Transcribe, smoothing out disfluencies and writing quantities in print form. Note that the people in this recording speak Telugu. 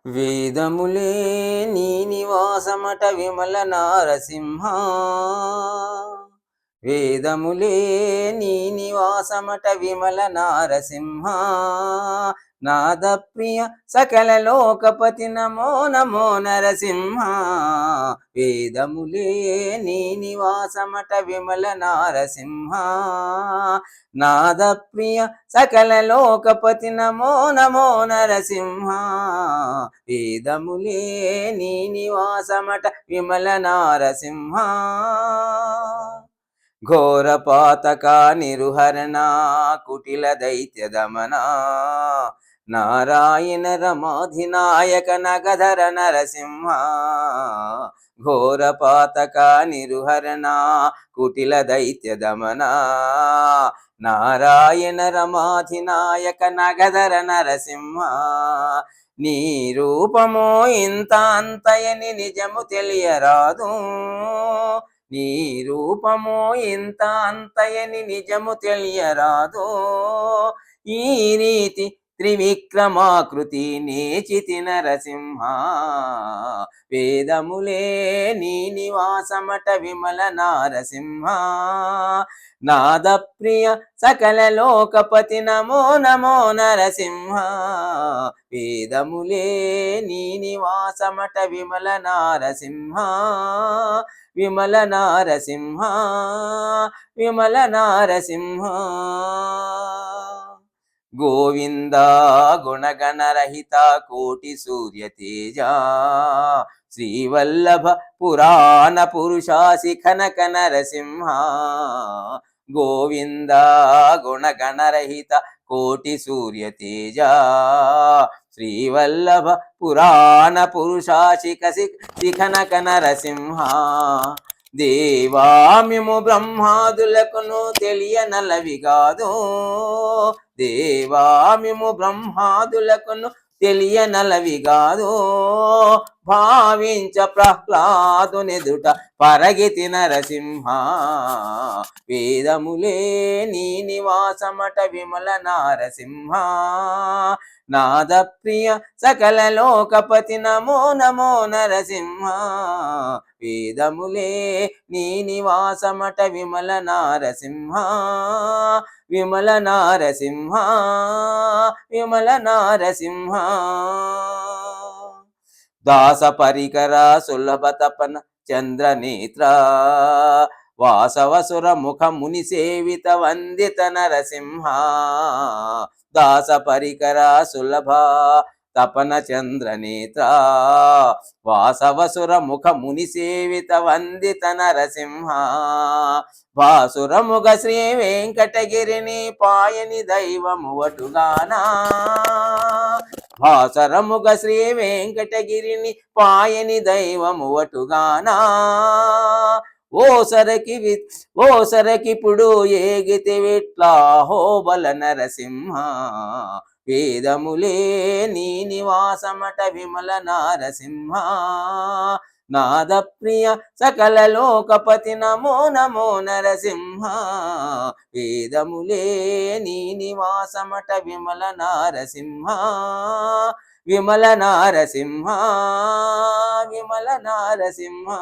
వేదములే నీ నివాసమట విమల నారసింహ. వేదములే నీ నివాసమట విమల నారసింహ. నాదప్రియ సకల లోకపతి నమో నమో నరసింహ. వేదములే నీ నివాసమట విమల నారసింహ. నాదప్రియ సకల లోకపతి నమో నమో నరసింహ. వేదములే నీ నివాసమట విమల నారసింహ. ఘోర పాతక నిరుహరణ కుటిల దైత్య దమన. నారాయణ రమాధినాయక నగధర నరసింహ. ఘోర పాతక నిరుహరణ కుటిల దైత్య దమన. నారాయణ రమాధినాయక నగధర నరసింహ. నీ రూపమో ఇంత అంతయని నిజము తెలియరాదు. నీ రూపమో ఇంత అంతయని నిజము తెలియరాదు. ఈ రీతి త్రివిక్రమాకృతి నేచితి నరసింహ. వేదములే నీ నివాసమట విమల నారసింహ. నాదప్రియ సకల లోకపతి నమో నమో నరసింహ. వేదములే నీ నివాసమట విమల నారసింహ. విమల నారసింహ. విమల నారసింహ. గోవింద గుణగణరహిత కోటి సూర్య తేజ. శ్రీవల్లభ పురాణ పురుషాసి కనక నరసింహ. గోవింద గుణగణరహిత కోటి సూర్య తేజ. శ్రీవల్లభ పురాణ పురుషాసి కనక నరసింహ. దేవామిము బ్రహ్మాదులకును తెలియనలవి కాదు. దేవామిము బ్రహ్మాదులకును తెలియనలవి కాదు. భావించ ప్రహ్లాదునెదుట పరగితి నరసింహ. వేదములే నీ నివాసమట విమల నారసింహ. నాదప్రియ సకల లోకపతి నమో నమో నరసింహ. వేదములే నీ నివాసమట విమల నారసింహ. విమల నారసింహ. విమల నారసింహ. దాస పరికర సులభ తపన చంద్రనేత్ర. వాసవసుర ముఖ ముని సేవిత వందిత నరసింహ. దాస పరికర సులభ తపన చంద్రనేత్ర. వాసవసుర ముఖ ముని సేవిత వందిత నరసింహ. భాసురముగ శ్రీ వెంకటగిరిని పాయని దైవము వటుగానా. భాసరముగ శ్రీ వెంకటగిరిని పాయని దైవము వటుగానా. ఓ సరకిప్పుడు ఏగితి విట్లా హోబల నరసింహ. వేదములే నీ నివాసమట విమల నారసింహ. నాదప్రియ సకల లోకపతి నమో నమో నరసింహ. వేదములే నీ నివాసమట విమల నారసింహ. విమల నారసింహ. విమల నారసింహ.